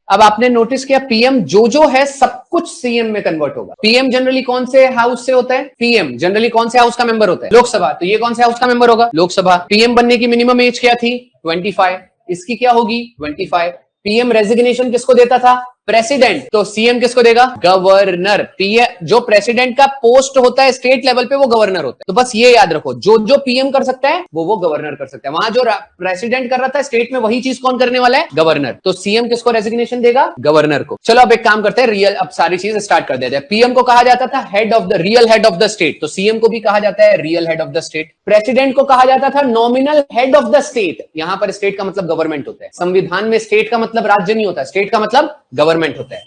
अब आपने नोटिस किया पीएम जो है सब कुछ सीएम में कन्वर्ट होगा। पीएम जनरली कौन से हाउस से होता है? पीएम जनरली कौन से हाउस का मेंबर होता है? लोकसभा। तो ये कौन से हाउस का मेंबर होगा? लोकसभा। पीएम बनने की मिनिमम एज क्या थी? 25। इसकी क्या होगी? 25। पीएम रेजिग्नेशन किसको देता था? प्रेसिडेंट। तो सीएम किसको देगा? गवर्नर। पीएम जो प्रेसिडेंट का पोस्ट होता है स्टेट लेवल पे वो गवर्नर होता है। तो बस ये याद रखो, जो पीएम कर सकता है वो गवर्नर कर सकता है। वहां जो प्रेसिडेंट कर रहा था स्टेट में वही चीज कौन करने वाला है? गवर्नर। तो सीएम किसको रेजिग्नेशन देगा? गवर्नर को। चलो अब एक काम करते हैं, रियल अब सारी चीज स्टार्ट कर देते हैं। पीएम को कहा जाता था head of the real head of the state, तो सीएम को भी कहा जाता है real head of the state. President को कहा जाता था nominal head of the state. यहां पर स्टेट का मतलब गवर्नमेंट होता है। संविधान में स्टेट का मतलब राज्य नहीं होता, स्टेट का मतलब गवर्नमेंट होता है।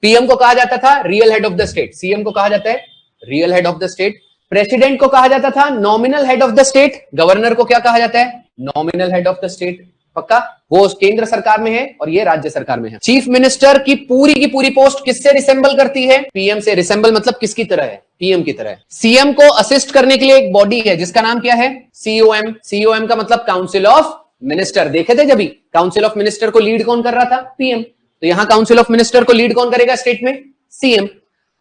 पीएम को कहा जाता था real head of the state, CM को कहा जाता है real head of the state. President को कहा जाता था nominal head of the state, governor को क्या कहा जाता है? Nominal head of the state. पक्का? वो केंद्र सरकार में है और ये राज्य सरकार में है। चीफ मिनिस्टर की पूरी पोस्ट किससे रिसेंबल करती है? पीएम से। रिसेंबल मतलब किसकी तरह है? पीएम की तरह है। सीएम को असिस्ट करने के लिए एक बॉडी है जिसका नाम क्या है? सीओएम। सीओएम का मतलब काउंसिल ऑफ मिनिस्टर। देखे थे जब भी काउंसिल ऑफ मिनिस्टर को लीड कौन कर रहा था? पीएम। तो यहां काउंसिल ऑफ मिनिस्टर को लीड कौन करेगा स्टेट में? सीएम।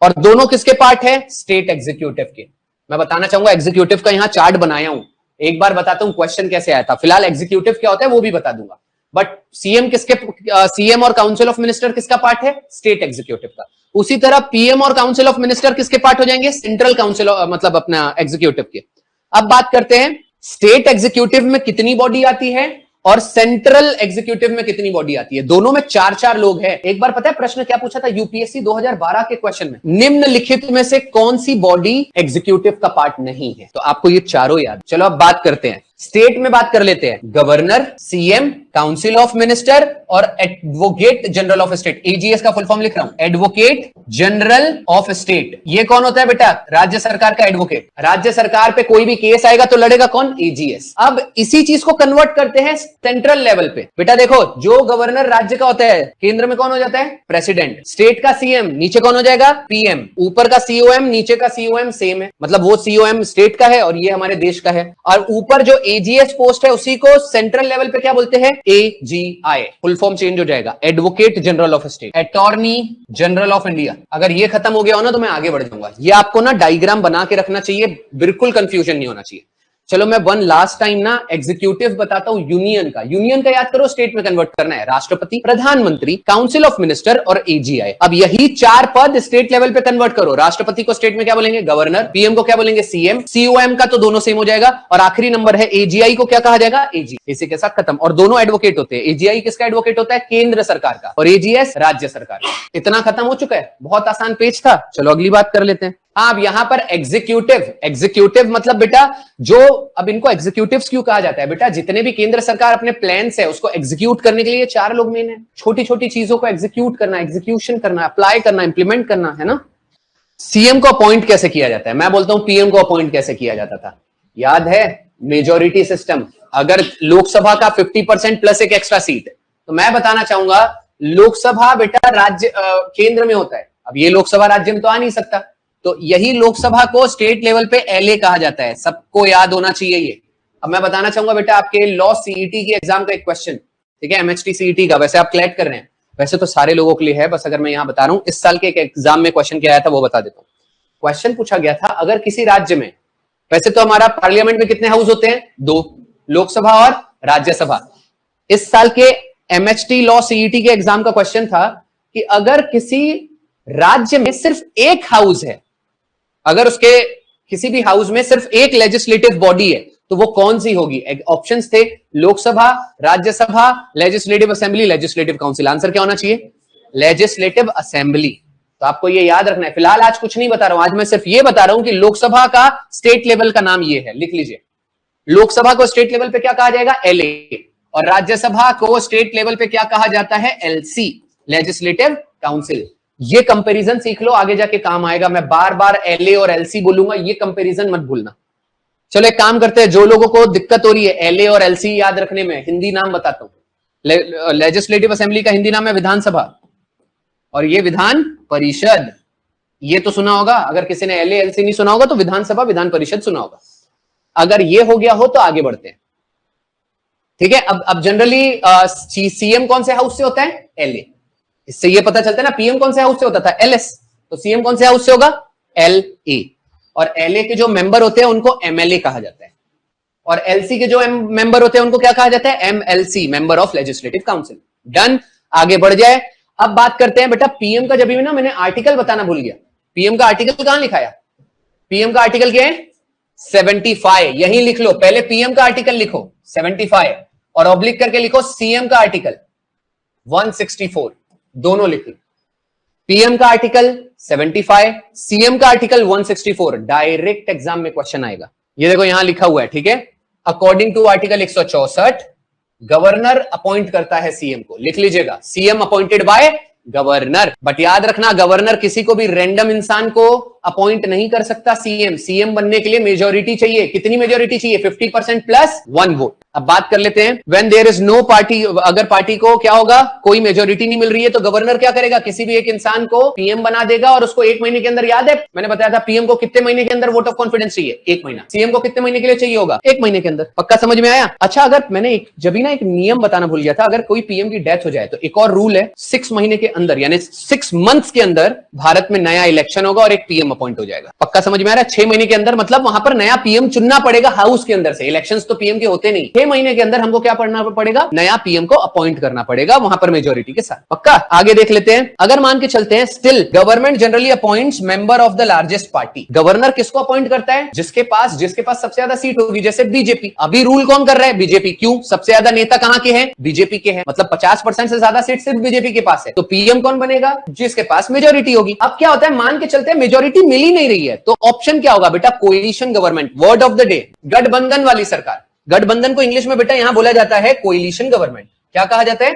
और दोनों किसके पार्ट है? स्टेट एग्जीक्यूटिव के। मैं बताना चाहूंगा एग्जीक्यूटिव का यहां चार्ट बनाया हूं, एक बार बताता हूं क्वेश्चन कैसे आया था। फिलहाल एग्जीक्यूटिव क्या होता है वो भी बता दूंगा, बट सीएम किसके सीएम और काउंसिल ऑफ मिनिस्टर किसका पार्ट है? स्टेट एग्जीक्यूटिव का। उसी तरह पीएम और काउंसिल ऑफ मिनिस्टर किसके पार्ट हो जाएंगे? सेंट्रल काउंसिल मतलब अपना एग्जीक्यूटिव के। अब बात करते हैं स्टेट एग्जीक्यूटिव में कितनी बॉडी आती है और सेंट्रल एग्जीक्यूटिव में कितनी बॉडी आती है। दोनों में 4-4 लोग हैं। एक बार पता है प्रश्न क्या पूछा था यूपीएससी 2012 के क्वेश्चन में? निम्नलिखित में से कौन सी बॉडी एग्जीक्यूटिव का पार्ट नहीं है? तो आपको ये चारों याद। चलो अब बात करते हैं स्टेट में, बात कर लेते हैं। Governor, CM, council of minister और advocate general of state. AGS का फुल फॉर्म लिख रहा हूं, एडवोकेट जनरल ऑफ स्टेट। ये कौन होता है बेटा? राज्य सरकार का एडवोकेट। राज्य सरकार पे कोई भी केस आएगा तो लड़ेगा कौन? एजीएस। अब इसी चीज को कन्वर्ट करते हैं सेंट्रल लेवल पे। बेटा देखो, जो गवर्नर राज्य का होता है केंद्र में कौन हो जाता है? प्रेसिडेंट। स्टेट का सीएम, नीचे कौन हो जाएगा? पीएम। ऊपर का सीओएम, नीचे का सीओएम सेम है, मतलब वो सीओएम स्टेट का है और ये हमारे देश का है। और ऊपर जो एजीएस पोस्ट है उसी को सेंट्रल लेवल पे क्या बोलते हैं? एजीआई। फुल फॉर्म चेंज हो जाएगा, advocate general of state, attorney general of India. अगर ये खत्म हो गया हो ना तो मैं आगे बढ़ जाऊंगा। ये आपको ना डायग्राम बना के रखना चाहिए, बिल्कुल कंफ्यूजन नहीं होना चाहिए। चलो मैं वन लास्ट टाइम ना एग्जीक्यूटिव बताता हूं यूनियन का। यूनियन का याद करो, स्टेट में कन्वर्ट करना है। राष्ट्रपति, प्रधानमंत्री, काउंसिल ऑफ मिनिस्टर और एजीआई। अब यही 4 पद स्टेट लेवल पे कन्वर्ट करो। राष्ट्रपति को स्टेट में क्या बोलेंगे? गवर्नर। पीएम को क्या बोलेंगे? सीएम। सीओएम का तो दोनों सेम हो जाएगा। और आखिरी नंबर है एजीआई को क्या कहा जाएगा? एजी। इसी के साथ खत्म। और दोनों एडवोकेट होते हैं। एजीआई किसका एडवोकेट होता है? केंद्र सरकार का। और एजीएस राज्य सरकार का। इतना खत्म हो चुका है, बहुत आसान पेज था। चलो अगली बात कर लेते हैं। अब यहां पर एग्जीक्यूटिव मतलब बेटा जो, अब इनको एग्जीक्यूटिव्स क्यों कहा जाता है? बेटा जितने भी केंद्र सरकार अपने प्लान्स है उसको एग्जीक्यूट करने के लिए 4 लोग मेन है। छोटी छोटी चीजों को एग्जीक्यूट करना, एग्जीक्यूशन करना, अप्लाई करना, इंप्लीमेंट करना, है ना। सीएम को अपॉइंट कैसे किया जाता है? मैं बोलता हूं पीएम को अपॉइंट कैसे किया जाता था, याद है? Majority system. अगर लोकसभा का 50% प्लस एक एक्स्ट्रा सीट, तो मैं बताना चाहूंगा लोकसभा बेटा राज्य केंद्र में होता है। अब ये लोकसभा राज्य में तो आ नहीं सकता, तो यही लोकसभा को स्टेट लेवल पे एलए कहा जाता है। सबको याद होना चाहिए ये। अब मैं बताना चाहूंगा बेटा आपके लॉ सीईटी की एग्जाम का एक क्वेश्चन, ठीक है, एमएचटी सीईटी का। वैसे आप क्लैट कर रहे हैं, वैसे तो सारे लोगों के लिए है, बस अगर मैं यहां बता रहा हूं इस साल के एक एग्जाम में क्वेश्चन क्या आया था वो बता देता हूं। क्वेश्चन पूछा गया था, अगर किसी राज्य में, वैसे तो हमारा पार्लियामेंट में कितने हाउस होते हैं? 2, लोकसभा और राज्यसभा। इस साल के एमएचटी लॉ सीईटी के एग्जाम का क्वेश्चन था कि अगर किसी राज्य में सिर्फ एक हाउस है, अगर उसके किसी भी हाउस में सिर्फ एक लेजिस्लेटिव बॉडी है तो वो कौन सी होगी? ऑप्शंस थे Lok Sabha, Rajya Sabha, legislative assembly, legislative council. Answer क्या होना चाहिए? Legislative assembly. तो आपको ये याद रखना है। फिलहाल आज कुछ नहीं बता रहा हूं, आज मैं सिर्फ ये बता रहा हूं कि लोकसभा का स्टेट लेवल का नाम ये है, लिख लीजिए। लोकसभा को स्टेट लेवल पे क्या कहा जाएगा? एलए। और राज्यसभा को स्टेट लेवल पे क्या कहा जाता है? LC, legislative council. ये कंपैरिजन सीख लो, आगे जाके काम आएगा। मैं बार बार एलए और एलसी बोलूंगा, ये कंपैरिजन मत भूलना। चलो एक काम करते हैं, जो लोगों को दिक्कत हो रही है एलए और एलसी याद रखने में, हिंदी नाम बताता हूं। लेजिस्लेटिव असेंबली का हिंदी नाम है विधानसभा और ये विधान परिषद। ये तो सुना होगा, अगर किसी ने एलए एलसी नहीं सुना होगा तो विधानसभा विधान परिषद सुना होगा। अगर ये हो गया हो तो आगे बढ़ते हैं, ठीक है। अब जनरली सीएम कौन से हाउस से होता है? एलए। इससे ये पता चलता है ना पीएम कौन से हाउस से होता था, एलएस, तो सीएम कौन से हाउस से होगा, एलए। और एलए के जो मेंबर होते हैं उनको एमएलए कहा जाता है, और एलसी के जो मेंबर होते हैं उनको क्या कहा जाता है, MLC, member of legislative council. Done, आगे बढ़ जाए। अब बात करते हैं बेटा पीएम का, जब भी ना मैंने आर्टिकल बताना भूल गया, पीएम का आर्टिकल कहां लिखाया, पीएम का आर्टिकल क्या है, 75, यही लिख लो, पहले पीएम का आर्टिकल लिखो 75 और ऑब्लिक करके लिखो सीएम का आर्टिकल 164, दोनों लिख लो, पीएम का आर्टिकल 75, सीएम का आर्टिकल 164, डायरेक्ट एग्जाम में क्वेश्चन आएगा। ये देखो यहां लिखा हुआ है, ठीक है, according to article 164 governor appoint करता है सीएम को, लिख लीजिएगा, CM appointed by governor. But याद रखना गवर्नर किसी को भी रैंडम इंसान को अपॉइंट नहीं कर सकता सीएम, सीएम बनने के लिए मेजोरिटी चाहिए, कितनी मेजोरिटी चाहिए, 50% प्लस 1 वोट। अब बात कर लेते हैं when there is no party, अगर पार्टी को क्या होगा, कोई मेजोरिटी नहीं मिल रही है, तो गवर्नर क्या करेगा, किसी भी एक इंसान को पीएम बना देगा और उसको 1 महीने के अंदर, याद है मैंने बताया था पीएम को कितने महीने के अंदर वोट ऑफ कॉन्फिडेंस चाहिए, 1 महीना, सीएम को कितने महीने के लिए चाहिए होगा, 1 महीने के अंदर। पक्का समझ में आया। अच्छा, अगर मैंने जब भी ना एक नियम बताना भूल गया था, अगर कोई पीएम की डेथ हो जाए तो एक और रूल है, 6 महीने के अंदर यानी 6 मंथ्स के अंदर भारत में नया इलेक्शन होगा और एक पीएम अपॉइंट हो जाएगा। पक्का समझ में आ रहा है। 6 महीने के अंदर मतलब वहां पर नया पीएम चुनना पड़ेगा हाउस के अंदर से, इलेक्शंस तो पीएम के होते नहीं, 6 महीने के अंदर हमको क्या करना पड़ेगा, नया पीएम को अपॉइंट करना पड़ेगा वहां पर मेजोरिटी के साथ। पक्का, आगे देख लेते हैं। अगर मान के चलते हैं still government generally appoints member of the largest party, governor किसको अपॉइंट करता है, जिसके पास सबसे ज्यादा सीट होगी, जैसे बीजेपी। अभी रूल कौन कर रहा है, बीजेपी। क्यों, सबसे ज्यादा नेता कहां के हैं, बीजेपी के हैं, मतलब 50% से ज्यादा सीट सिर्फ बीजेपी के पास है, तो पीएम कौन बनेगा, जिसके पास मेजोरिटी होगी। अब क्या होता है, मान के चलते हैं मेजोरिटी मिल ही नहीं रही है, तो ऑप्शन क्या होगा बेटा, coalition government, word of the day, गठबंधन वाली सरकार। गठबंधन को इंग्लिश में बेटा यहां बोला जाता है कोएलिशन गवर्नमेंट। क्या कहा जाता है,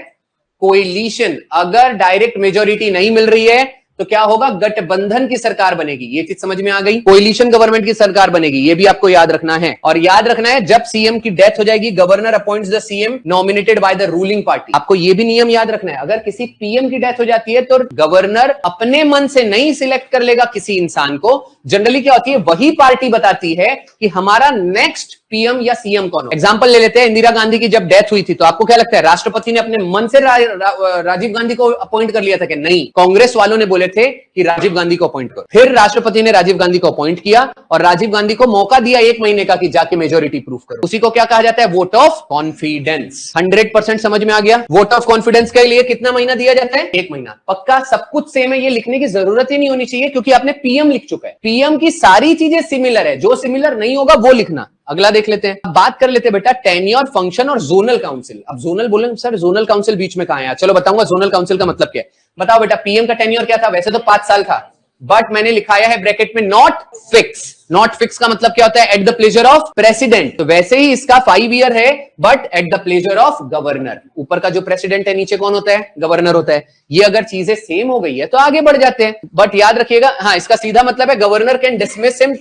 कोएलिशन। अगर डायरेक्ट मेजोरिटी नहीं मिल रही है तो क्या होगा, गठबंधन की सरकार बनेगी। ये चीज समझ में आ गई, कोएलिशन गवर्नमेंट की सरकार बनेगी, ये भी आपको याद रखना है। और याद रखना है जब सीएम की डेथ हो जाएगी, governor appoints the CM nominated by the ruling party. आपको ये भी नियम याद रखना है, अगर किसी पीएम की डेथ हो जाती है तो गवर्नर अपने मन से नहीं सिलेक्ट कर लेगा किसी इंसान को। जनरली क्या होती है, वही पार्टी बताती है कि हमारा नेक्स्ट पीएम या सीएम कौन हो। एग्जांपल ले लेते हैं, इंदिरा गांधी की जब डेथ हुई थी तो आपको क्या लगता है, राष्ट्रपति ने अपने मन से राजीव गांधी को अपॉइंट कर लिया था कि नहीं, कांग्रेस वालों ने बोले थे कि राजीव गांधी को अपॉइंट करो। फिर राष्ट्रपति ने राजीव गांधी को अपॉइंट किया और राजीव गांधी को मौका दिया 1 महीने का कि जाके मेजोरिटी प्रूफ करो। उसी को क्या कहा जाता है, वोट ऑफ कॉन्फिडेंस। 100% समझ में आ गया। वोट ऑफ कॉन्फिडेंस के लिए कितना महीना दिया जाता है, 1 महीना। पक्का सब कुछ सेम है, ये लिखने की जरूरत ही नहीं होनी चाहिए क्योंकि आपने पीएम लिख चुका है। पीएम की सारी चीजें सिमिलर है, जो सिमिलर नहीं होगा वो लिखना। अगला देख लेते हैं। अब बात कर लेते हैं बेटा टेन्योर, फंक्शन और जोनल काउंसिल। अब जोनल बोले सर, जोनल काउंसिल बीच में कहां है, चलो बताऊंगा जोनल काउंसिल का मतलब क्या है। बताओ बेटा, पीएम का टेन्योर क्या था, वैसे तो 5 साल था, बट मैंने लिखाया है ब्रैकेट में नॉट फिक्स। नॉट फिक्स का मतलब क्या होता है, at the pleasure of president. तो वैसे ही इसका 5 ईयर है but at the pleasure of governor. ऊपर का जो प्रेसिडेंट है, नीचे कौन होता है, गवर्नर होता है। ये अगर चीजें सेम हो गई है तो आगे बढ़ जाते हैं, बट याद रखिएगा, हाँ इसका सीधा मतलब है governor can dismiss him,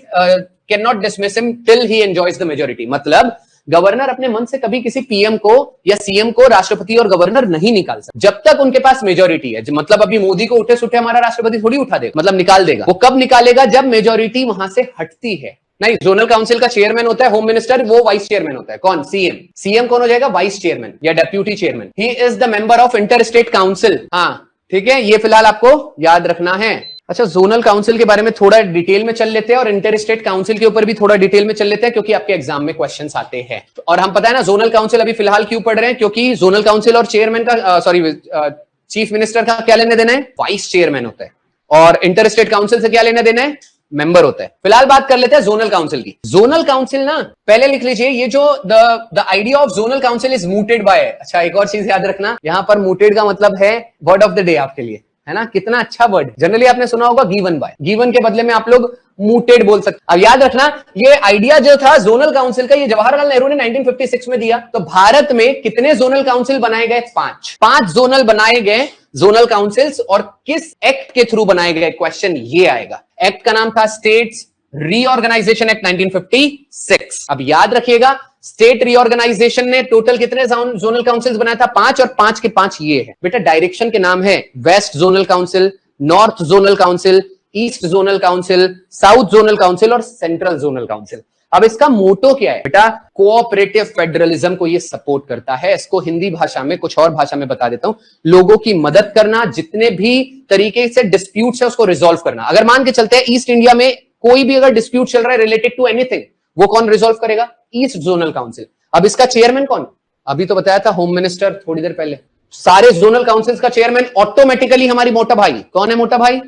can not dismiss him till he enjoys the majority. मतलब गवर्नर अपने मन से कभी किसी पीएम को या सीएम को राष्ट्रपति और गवर्नर नहीं निकाल सकते जब तक उनके पास मेजोरिटी है। मतलब अभी मोदी को उठे सुठे हमारा राष्ट्रपति थोड़ी उठा देगा, मतलब निकाल देगा। वो कब निकालेगा, जब मेजोरिटी वहां से हटती है। नहीं, जोनल काउंसिल का चेयरमैन होता है होम मिनिस्टर, वो वाइस चेयरमैन होता है। कौन, सीएम। सीएम कौन हो जाएगा, वाइस चेयरमैन या deputy chairman. He is the member of inter state council. हाँ ठीक है, ये फिलहाल आपको याद रखना है। अच्छा, जोनल काउंसिल के बारे में थोड़ा डिटेल में चल लेते हैं और इंटर स्टेट काउंसिल के ऊपर भी थोड़ा डिटेल में चल लेते हैं क्योंकि आपके एग्जाम में क्वेश्चंस आते हैं। और हम पता है ना जोनल काउंसिल अभी फिलहाल क्यों पढ़ रहे हैं, क्योंकि जोनल काउंसिल और चेयरमैन का चीफ मिनिस्टर का क्या लेना देना है, वाइस चेयरमैन होता है। और इंटर स्टेट काउंसिल से क्या लेना देना है, मेंबर होता है। फिलहाल बात कर लेते हैं जोनल काउंसिल की। जोनल काउंसिल ना, पहले लिख लीजिए, ये जो the idea of zonal council is mooted by. अच्छा, एक और चीज याद रखना, यहां पर मूटेड का मतलब है वर्ड ऑफ द डे आपके लिए, है ना। कितना अच्छा वर्ड, जनरली आपने सुना होगा गिवन बाय, गिवन के बदले में आप लोग मूटेड बोल सकते। अब याद रखना, ये आइडिया जो था जोनल काउंसिल का, ये जवाहरलाल नेहरू ने 1956 में दिया। तो भारत में कितने जोनल काउंसिल बनाए गए, 5 जोनल बनाए गए जोनल काउंसिल्स। और किस एक्ट के थ्रू बनाए गए, क्वेश्चन ये आएगा। एक्ट का नाम था स्टेट्स रीऑर्गेनाइजेशन एक्ट 1956। अब याद रखिएगा, स्टेट रीऑर्गेनाइजेशन ने टोटल कितने जोनल काउंसिल्स बनाया था, 5, और 5 के 5 ये है बेटा। डायरेक्शन के नाम है west zonal council, north zonal council, east zonal council, south zonal council और सेंट्रल जोनल काउंसिल। अब इसका मोटो क्या है बेटा? कोऑपरेटिव फेडरलिज्म को ये सपोर्ट करता है। इसको हिंदी भाषा में, कुछ और भाषा में बता देता हूं, लोगों की मदद करना, जितने भी तरीके से डिस्प्यूट्स है उसको रिजॉल्व करना। अगर मान के चलते हैं ईस्ट इंडिया में कोई भी अगर डिस्प्यूट चल रहा है रिलेटेड टू एनीथिंग, वो कौन रिजॉल्व करेगा? East zonal council. अब इसका चेयरमैन कौन? अभी तो बताया था होम मिनिस्टर थोड़ी देर पहले। सारे जोनल काउंसिल्स का चेयरमैन ऑटोमेटिकली हमारी मोटा भाई, कौन है मोटा भाई?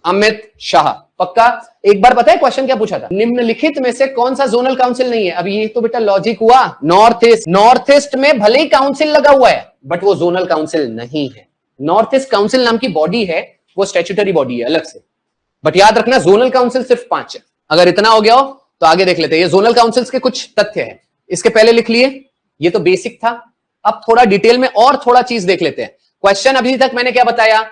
अमित शाह। पक्का? एक बार पता है क्वेश्चन क्या पूछा था? निम्नलिखित में से कौन सा जोनल काउंसिल नहीं है? अब ये तो बेटा लॉजिक हुआ, नॉर्थ ईस्ट। नॉर्थ ईस्ट में भले ही काउंसिल लगा हुआ है बट वो जोनल काउंसिल नहीं है। नॉर्थ ईस्ट काउंसिल नाम की बॉडी है, वो स्टैट्यूटरी बॉडी है अलग से, बट याद रखना जोनल काउंसिल सिर्फ 5 है। अगर इतना हो गया हो तो आगे देख लेते हैं। ये जोनल काउंसिल्स के कुछ तथ्य हैं, इसके पहले लिख लिए, ये तो बेसिक था। अब थोड़ा डिटेल में और थोड़ा चीज देख लेते हैं। क्वेश्चन अभी तक मैंने क्या बताया?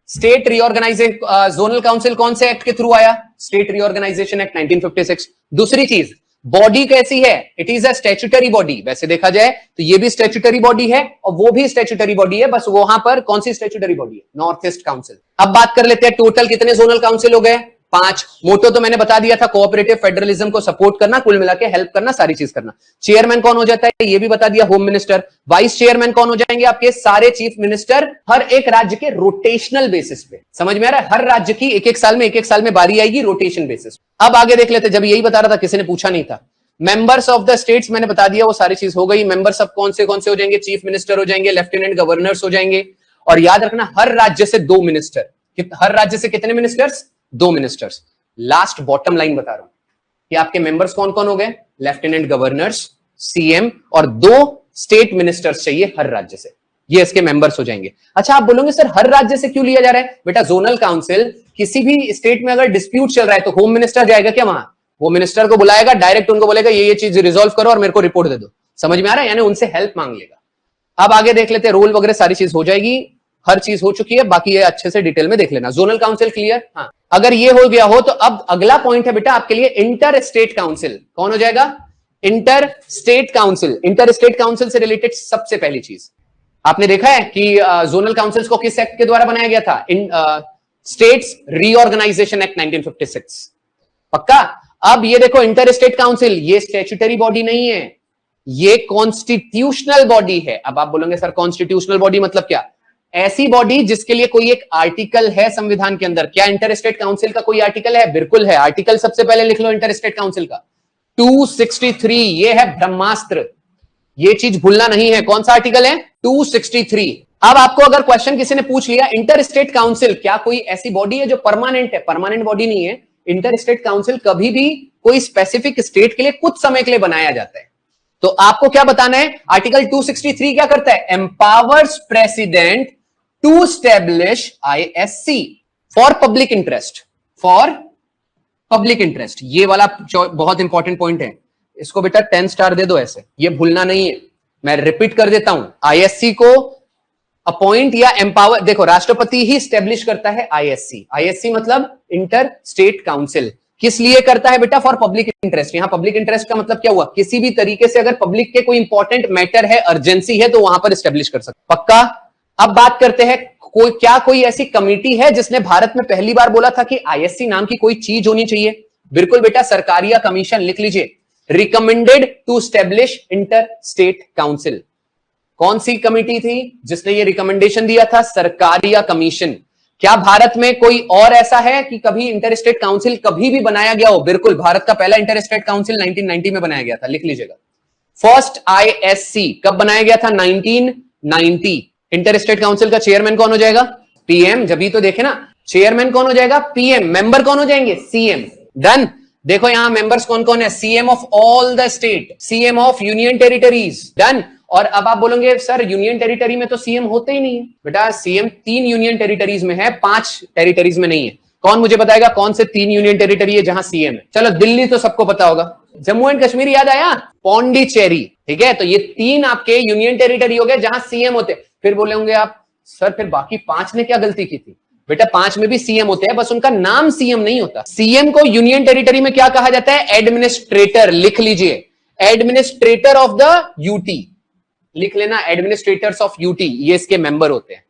स्टेट रीऑर्गेनाइजिंग जोनल काउंसिल कौन से एक्ट के थ्रू आया? State reorganisation act 1956। दूसरी चीज, बॉडी कैसी है? It is a statutory body. वैसे देखा जाए तो ये भी स्टैट्यूटरी बॉडी है और वो भी स्टैट्यूटरी बॉडी है, बस वहां पर कौन सी स्टैट्यूटरी बॉडी है? North east council. अब बात कर लेते हैं टोटल कितने जोनल काउंसिल हो गए? 5। मोटो तो मैंने बता दिया था, कोऑपरेटिव फेडरलिज्म को सपोर्ट करना, कुल मिला के हेल्प करना, सारी चीज करना। चेयरमैन कौन हो जाता है? ये भी बता दिया, होम मिनिस्टर। वाइस चेयरमैन कौन हो जाएंगे? आपके सारे चीफ मिनिस्टर, हर एक राज्य के रोटेशनल बेसिस पे। समझ में आ रहा है? हर राज्य की एक एक साल में बारी आएगी रोटेशन बेसिस। अब आगे देख लेते, जब यही बता रहा था किसी ने पूछा नहीं था। मेंबर्स ऑफ द स्टेट्स मैंने बता दिया, वो सारी चीज हो गई। मेंबर्स अब कौन से हो जाएंगे? चीफ मिनिस्टर हो जाएंगे, लेफ्टिनेंट गवर्नर्स हो जाएंगे। और याद रखना हर राज्य से 2 मिनिस्टर। हर राज्य से कितने ministers? 2 ministers. Last bottom line बता रहा हूं कि आपके मेंबर्स कौन कौन हो गए? लेफ्टिनेंट गवर्नर्स, सीएम और 2 स्टेट मिनिस्टर्स चाहिए हर राज्य से, ये इसके मेंबर्स हो जाएंगे। अच्छा, आप बोलोगे सर हर राज्य से क्यों लिया जा रहा है? बेटा जोनल काउंसिल, किसी भी स्टेट में अगर डिस्प्यूट चल रहा है तो होम मिनिस्टर जाएगा क्या वहां? होम मिनिस्टर को बुलाएगा, डायरेक्ट उनको बोलेगा ये चीज रिजॉल्व करो और मेरे को रिपोर्ट दे दो। समझ में आ रहा है? यानी उनसे हेल्प मांग लेगा। अब आगे देख लेते हैं, रोल वगैरह सारी चीज हो जाएगी, हर चीज हो चुकी है, बाकी ये अच्छे से डिटेल में देख लेना। Zonal council clear? हाँ, अगर ये हो गया हो तो अब अगला पॉइंट है बेटा आपके लिए इंटर स्टेट काउंसिल। कौन हो जाएगा? Inter state council. Inter state council से रिलेटेड सबसे पहली चीज आपने देखा है कि जोनल काउंसिल्स को किस एक्ट के द्वारा बनाया गया था? States reorganisation act 1956। पक्का? अब ये देखो, इंटर स्टेट काउंसिल ये स्टैट्यूटरी बॉडी नहीं है, ये कॉन्स्टिट्यूशनल बॉडी है। अब आप बोलोगे सर कॉन्स्टिट्यूशनल बॉडी मतलब क्या? ऐसी बॉडी जिसके लिए कोई एक आर्टिकल है संविधान के अंदर। क्या इंटर स्टेट काउंसिल का कोई आर्टिकल है? बिल्कुल है। आर्टिकल सबसे पहले लिख लो इंटर स्टेट काउंसिल का, 263। ये है ब्रह्मास्त्र, ये चीज भूलना नहीं है। कौन सा आर्टिकल है? 263। अब आपको अगर क्वेश्चन किसी ने पूछ लिया इंटर स्टेट काउंसिल क्या कोई ऐसी बॉडी है जो परमानेंट है? परमानेंट बॉडी नहीं है। इंटर स्टेट काउंसिल कभी भी कोई स्पेसिफिक स्टेट के लिए कुछ समय के लिए बनाया जाता है। तो आपको क्या बताना है? आर्टिकल 263 क्या करता है? Empowers president to establish ISC for public interest. For public interest, ये वाला बहुत इंपॉर्टेंट पॉइंट है, इसको बेटा 10 स्टार दे दो, ऐसे ये भूलना नहीं है। मैं रिपीट कर देता हूं, आईएससी को अपॉइंट या एम्पावर, देखो राष्ट्रपति ही स्टैब्लिश करता है आईएससी। आईएससी मतलब इंटर स्टेट काउंसिल। किस लिए करता है बेटा? For public interest. यहां पब्लिक इंटरेस्ट का मतलब क्या हुआ? किसी भी तरीके से अगर पब्लिक के कोई इंपॉर्टेंट मैटर है, अर्जेंसी है, तो वहां पर स्टैब्लिश कर सकते। पक्का? अब बात करते हैं, कोई ऐसी कमेटी है जिसने भारत में पहली बार बोला था कि आईएससी नाम की कोई चीज होनी चाहिए? बिल्कुल बेटा, सरकारिया कमीशन। लिख लीजिए, recommended to establish inter state council. कौन सी कमेटी थी जिसने ये रिकमेंडेशन दिया था? सरकारिया कमीशन। क्या भारत में कोई और ऐसा है कि कभी इंटर स्टेट काउंसिल कभी भी बनाया गया हो? बिल्कुल, भारत का पहला इंटर स्टेट काउंसिल 1990 में बनाया गया था। लिख लीजिएगा, फर्स्ट आईएससी कब बनाया गया था? 1990। इंटर स्टेट काउंसिल का चेयरमैन कौन हो जाएगा? पीएम। जब भी तो देखे ना, चेयरमैन कौन हो जाएगा? पीएम। मेंबर कौन हो जाएंगे? सीएम। डन। देखो यहां मेंबर्स कौन कौन है? CM of all the state, CM of union territories. Done. और अब आप बोलोगे सर यूनियन टेरिटरी में तो सीएम होते ही नहीं है। बेटा सीएम 3 यूनियन टेरिटरीज में है, 5 टेरिटरीज में नहीं है। कौन मुझे बताएगा कौन से 3 यूनियन टेरिटरी है जहां सीएम है? चलो दिल्ली तो सबको पता होगा, जम्मू एंड कश्मीर याद आया, पौंडीचेरी। ठीक है, तो ये 3 आपके यूनियन टेरिटरी हो गए जहां सीएम होते। फिर बोले होंगे आप सर फिर बाकी 5 ने क्या गलती की थी? बेटा 5 में भी सीएम होते हैं, बस उनका नाम सीएम नहीं होता। सीएम को यूनियन टेरिटरी में क्या कहा जाता है? एडमिनिस्ट्रेटर। लिख लीजिए, एडमिनिस्ट्रेटर ऑफ द यूटी। लिख लेना, एडमिनिस्ट्रेटर्स ऑफ यूटी, ये इसके मेंबर होते हैं।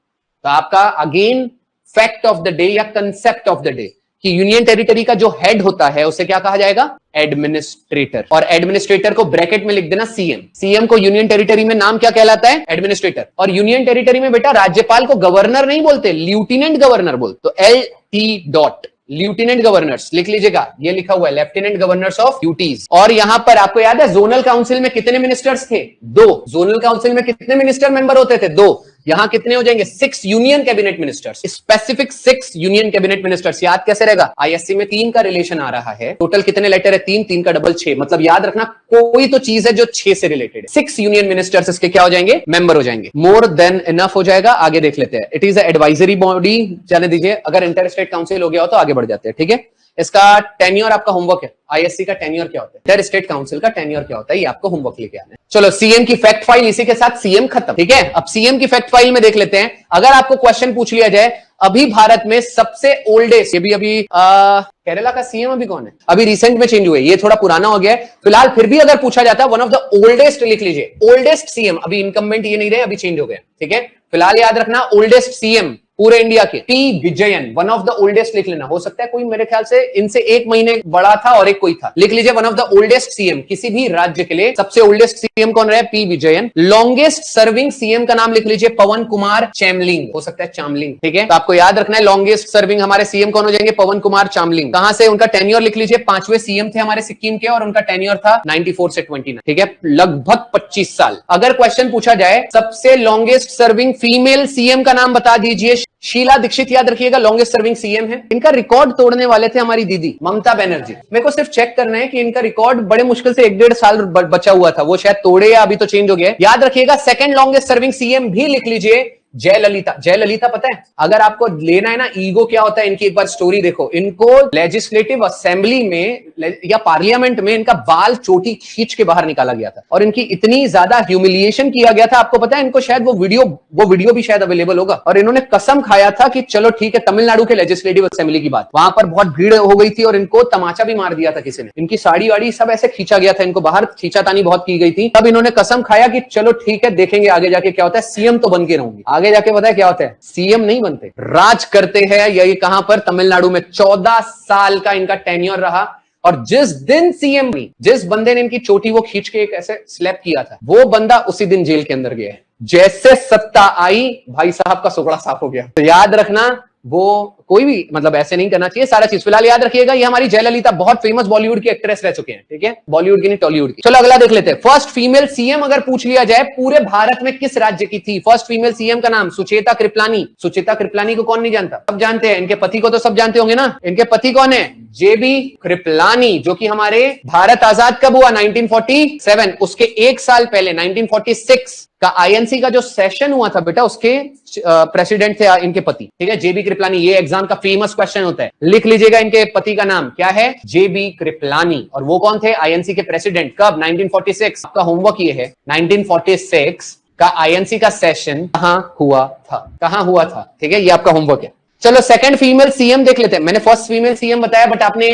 तो आपका again fact of the day या कंसेप्ट ऑफ द डे कि यूनियन टेरिटरी का जो हेड होता है उसे क्या कहा जाएगा? एडमिनिस्ट्रेटर। और एडमिनिस्ट्रेटर को ब्रैकेट में लिख देना सीएम। सीएम को यूनियन टेरिटरी में नाम क्या कहलाता है? एडमिनिस्ट्रेटर। और यूनियन टेरिटरी में बेटा राज्यपाल को गवर्नर नहीं बोलते, ल्यूटिनेंट गवर्नर बोलते। तो LT. ल्यूटिनेंट गवर्नर्स लिख लीजिएगा, ये लिखा हुआ है लेफ्टिनेंट गवर्नर्स ऑफ ड्यूटीज। और यहां पर आपको याद है जोनल काउंसिल में कितने मिनिस्टर्स थे? 2। जोनल काउंसिल में कितने मिनिस्टर मेंबर होते थे? 2। यहां कितने हो जाएंगे? 6 union cabinet ministers, specific 6 union cabinet ministers. याद कैसे रहेगा? आईएससी में 3 का रिलेशन आ रहा है, टोटल कितने लेटर है? 3, 3 का डबल 6, मतलब याद रखना कोई तो चीज है जो 6 से रिलेटेड है। 6 यूनियन मिनिस्टर्स इसके क्या हो जाएंगे? मेंबर हो जाएंगे। मोर देन इनफ हो जाएगा। आगे देख लेते हैं। इट इज एडवाइजरी बॉडी, जाने दीजिए। अगर इंटर स्टेट काउंसिल हो गया हो तो आगे बढ़ जाते हैं, ठीक है। इसका टेन्योर आपका होमवर्क है। आईएससी का टेन्योर क्या होता है, इंटर स्टेट काउंसिल का टेन्योर क्या होता है, ये आपको होमवर्क लेके आना है। चलो सीएम की फैक्ट फाइल, इसी के साथ सीएम खत्म, ठीक है। अब सीएम की फैक्ट फाइल में देख लेते हैं। अगर आपको क्वेश्चन पूछ लिया जाए अभी भारत में सबसे ओल्डेस्ट, ये भी अभी केरला का सीएम अभी कौन है? अभी रिसेंट में चेंज हुए, ये थोड़ा पुराना हो गया है फिलहाल। फिर भी अगर पूछा जाता है वन ऑफ द ओल्डेस्ट लिख लीजिए, ओल्डेस्ट सीएम। अभी इनकम्बेंट ये नहीं रहे, अभी चेंज हो गया, ठीक है। फिलहाल याद रखना ओल्डेस्ट सीएम पूरे इंडिया के P Vijayan, one of the oldest लिख लेना। हो सकता है कोई मेरे ख्याल से इनसे 1 महीने बड़ा था और एक कोई था, लिख लीजिए one of the oldest CM. किसी भी राज्य के लिए सबसे ओल्डेस्ट सीएम कौन रहे? P Vijayan. Longest serving CM का नाम लिख लीजिए पवन कुमार चैमलिंग, हो सकता है चामलिंग, ठीक है। तो आपको याद रखना है लॉन्गेस्ट सर्विंग हमारे सीएम कौन हो जाएंगे? पवन कुमार चामलिंग। कहां से? उनका टेन्योर लिख लीजिए, 5वें सीएम थे हमारे सिक्किम के और उनका टेन्योर था 94 से 29, ठीक है, लगभग 25 साल। अगर क्वेश्चन पूछा जाए सबसे लॉन्गेस्ट सर्विंग फीमेल सीएम का नाम बता दीजिए, शीला दीक्षित याद रखिएगा लॉन्गेस्ट सर्विंग सीएम है। इनका रिकॉर्ड तोड़ने वाले थे हमारी दीदी ममता बनर्जी। मेरे को सिर्फ चेक करना है कि इनका रिकॉर्ड बड़े मुश्किल से 1-1.5 साल बचा हुआ था, वो शायद तोड़े या अभी तो चेंज हो गया। याद रखिएगा सेकंड लॉन्गेस्ट सर्विंग सीएम भी लिख लीजिए जयललिता। जयललिता पता है, अगर आपको लेना है ना ईगो क्या होता है इनकी, एक बार स्टोरी देखो। इनको लेजिस्लेटिव असेंबली में या पार्लियामेंट में इनका बाल चोटी खींच के बाहर निकाला गया था और इनकी इतनी ज्यादा ह्यूमिलिएशन किया गया था। आपको पता है इनको शायद वो वीडियो भी शायद अवेलेबल होगा। और इन्होंने कसम खाया था कि चलो ठीक है, तमिलनाडु के लेजिस्लेटिव असेंबली की बात, वहां पर बहुत भीड़ हो गई थी और इनको तमाचा भी मार दिया था किसी ने। इनकी साड़ी वाड़ी सब ऐसे खींचा गया था, इनको बाहर खींचातानी बहुत की गई थी। तब इन्होंने कसम खाया कि चलो ठीक है, देखेंगे आगे जाके क्या होता है, सीएम तो बन के रहूंगी। आगे जाके पता है क्या होता है? सीएम नहीं बनते, राज करते हैं। यही कहां पर? तमिलनाडु में 14 साल का इनका टेन्योर रहा। और जिस दिन सीएम, जिस बंदे ने इनकी चोटी वो खींच के एक ऐसे स्लैप किया था, वो बंदा उसी दिन जेल के अंदर गया है। जैसे सत्ता आई भाई साहब का सुगड़ा साफ हो गया। तो याद रखना वो कोई भी मतलब ऐसे नहीं करना चाहिए सारा चीज। फिलहाल याद रखिएगा ये हमारी जयललिता बहुत फेमस बॉलीवुड की एक्ट्रेस रह चुके हैं, ठीक है, बॉलीवुड की नहीं टॉलीवुड की। चलो अगला देख लेते हैं। फर्स्ट फीमेल सीएम अगर पूछ लिया जाए पूरे भारत में किस राज्य की थी? फर्स्ट फीमेल सीएम का नाम सुचेता कृपलानी। सुचेता कृपलानी को कौन नहीं जानता? सब जानते हैं। इनके पति को तो सब जानते होंगे ना। इनके पति कौन है? जेबी कृपलानी, जो कि हमारे भारत आजाद कब हुआ? 1947। उसके 1 साल पहले 1946 का आईएनसी का जो सेशन हुआ था बेटा, उसके प्रेसिडेंट थे इनके पति, ठीक है, जेबी कृपलानी। ये एग्जाम का फेमस क्वेश्चन होता है, लिख लीजिएगा इनके पति का नाम क्या है? जेबी कृपलानी। और वो कौन थे? आईएनसी के प्रेसिडेंट। कब? 1946। आपका होमवर्क ये है 1946 का आईएनसी का सेशन कहां हुआ था? कहां हुआ था, ठीक है, ये आपका होमवर्क है। चलो सेकंड फीमेल सीएम देख लेते हैं। मैंने फर्स्ट फीमेल सीएम बताया, बट आपने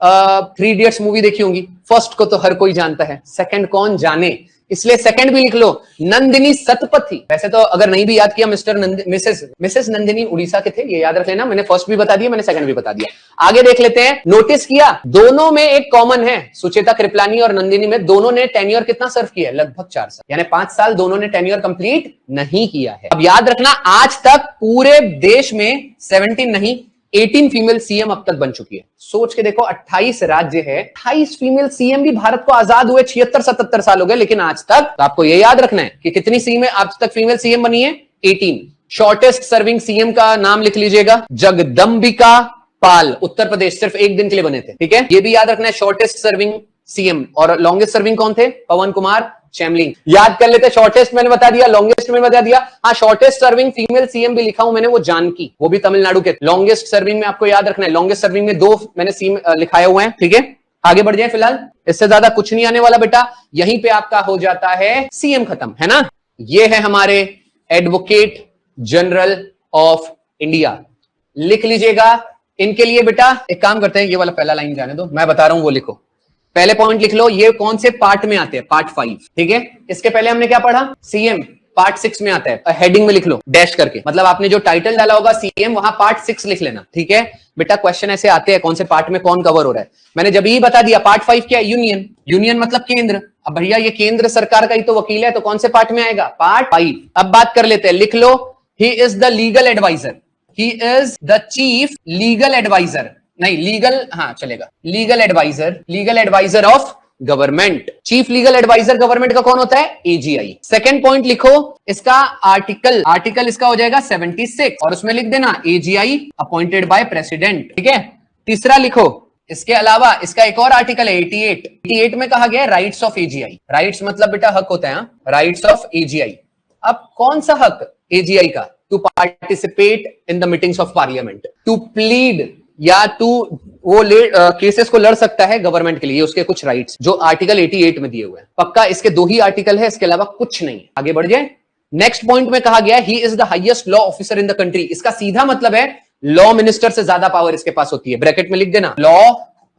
3 इडियट्स मूवी देखी होंगी। फर्स्ट को तो हर कोई जानता है, सेकंड कौन जाने, इसलिए सेकंड भी लिख लो, नंदिनी सतपथी। वैसे तो अगर नहीं भी याद किया, मिसेस नंदिनी उड़ीसा के थे, ये याद रख लेना। मैंने फर्स्ट भी बता दिया, मैंने सेकंड भी बता दिया। आगे देख लेते हैं। नोटिस किया दोनों में एक कॉमन है, सुचेता कृपलानी और नंदिनी में दोनों ने टेन्योर कितना सर्व किया है? लगभग 4 साल, यानी 5 साल दोनों ने टेन्योर कंप्लीट नहीं किया है। अब याद रखना आज तक पूरे देश में 17 नहीं 18 फीमेल सीएम अब तक बन चुकी है। सोच के देखो, 28 राज्य है, 28 फीमेल सीएम भी भारत को आजाद हुए 76-77 साल हो गए, लेकिन आज तक। तो आपको ये याद रखना है कि कितनी सीएम आज तक फीमेल सीएम बनी है? 18। शॉर्टेस्ट सर्विंग सीएम का नाम लिख लीजिएगा, जगदंबिका पाल, उत्तर प्रदेश, सिर्फ 1 दिन के लिए बने थे, ठीक है, ये भी याद रखना है, शॉर्टेस्ट सर्विंग सीएम। और लॉन्गेस्ट सर्विंग कौन थे? पवन कुमार चैमलिंग। याद कर लेते, शॉर्टेस्ट मैंने बता दिया, लॉन्गेस्ट मैंने बता दिया। हाँ, शॉर्टेस्ट सर्विंग फीमेल सीएम भी लिखा हूं मैंने, वो जानकी, वो भी तमिलनाडु के। लॉन्गेस्ट सर्विंग में आपको याद रखना है, लॉन्गेस्ट सर्विंग में 2 मैंने सीएम लिखाए हुए हैं, ठीक है। आगे बढ़ जाए, फिलहाल इससे ज्यादा कुछ नहीं आने वाला बेटा, यहीं पे आपका हो जाता है सीएम खत्म, है ना। ये है हमारे एडवोकेट जनरल ऑफ इंडिया, लिख लीजिएगा। इनके लिए बेटा एक काम करते हैं, ये वाला पहला लाइन जाने दो, मैं बता रहा हूं वो लिखो। पहले पॉइंट लिख लो, ये कौन से पार्ट में आते हैं? पार्ट 5, ठीक है। इसके पहले हमने क्या पढ़ा? सीएम, पार्ट 6 में आता है, हेडिंग में लिख लो डैश करके, मतलब आपने जो टाइटल डाला होगा सीएम वहां पार्ट 6 लिख लेना, ठीक है बेटा। क्वेश्चन ऐसे आते हैं कौन से पार्ट में कौन कवर हो रहा है। मैंने जब ये बता दिया पार्ट 5 क्या है, यूनियन, यूनियन मतलब केंद्र। अब भैया ये केंद्र सरकार का ही तो वकील है, तो कौन से पार्ट में आएगा, पार्ट 5। अब बात कर लेते हैं, लिख लो he is the legal adviser, he is the chief legal adviser, नहीं लीगल, हाँ चलेगा, legal adviser, legal adviser of government. Chief legal adviser government का कौन होता है, एजीआई। सेकंड पॉइंट लिखो इसका, आर्टिकल, आर्टिकल इसका हो जाएगा 76 और उसमें लिख देना एजीआई अपॉइंटेड बाय प्रेसिडेंट, ठीक है। तीसरा लिखो, इसके अलावा इसका एक और आर्टिकल है 88 में कहा गया है राइट्स ऑफ एजीआई। राइट्स मतलब बेटा हक होता है, राइट्स ऑफ एजीआई। अब कौन सा हक एजीआई का, to participate in the meetings of parliament, to plead, या तू वो केसेस को लड़ सकता है गवर्नमेंट के लिए, उसके कुछ राइट्स जो आर्टिकल 88 में दिए हुए हैं। पक्का इसके 2 ही आर्टिकल है, इसके अलावा कुछ नहीं। आगे बढ़ जाए, नेक्स्ट पॉइंट में कहा गया ही is the highest law officer in the country. इसका सीधा मतलब है लॉ मिनिस्टर से ज्यादा पावर इसके पास होती है। ब्रैकेट में लिख देना लॉ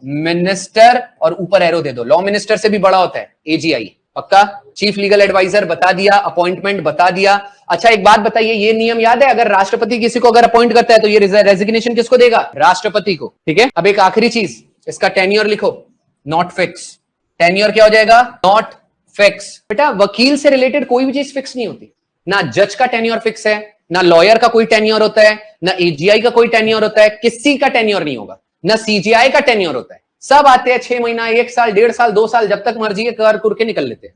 मिनिस्टर और ऊपर एरो दे दो, लॉ मिनिस्टर से भी बड़ा होता है एजीआई। पक्का। चीफ लीगल एडवाइजर बता दिया, अपॉइंटमेंट बता दिया। अच्छा एक बात बताइए, ये नियम याद है, अगर राष्ट्रपति किसी को अगर अपॉइंट करता है तो ये रेजिग्नेशन किसको देगा, राष्ट्रपति को, ठीक है। अब एक आखिरी चीज, इसका टेन्योर लिखो, नॉट फिक्स। टेन्योर क्या हो जाएगा, नॉट फिक्स। बेटा वकील से रिलेटेड कोई भी चीज फिक्स नहीं होती, ना जज का टेन्योर फिक्स है, ना लॉयर का कोई टेन्योर होता है, ना एजीआई का कोई टेन्योर होता है, किसी का टेन्योर नहीं होगा, ना सीजीआई का टेन्योर होता है। सब आते हैं 6 महीना, 1 साल, 1.5 साल, 2 साल, जब तक मर्जी है कर कुर के निकल लेते हैं।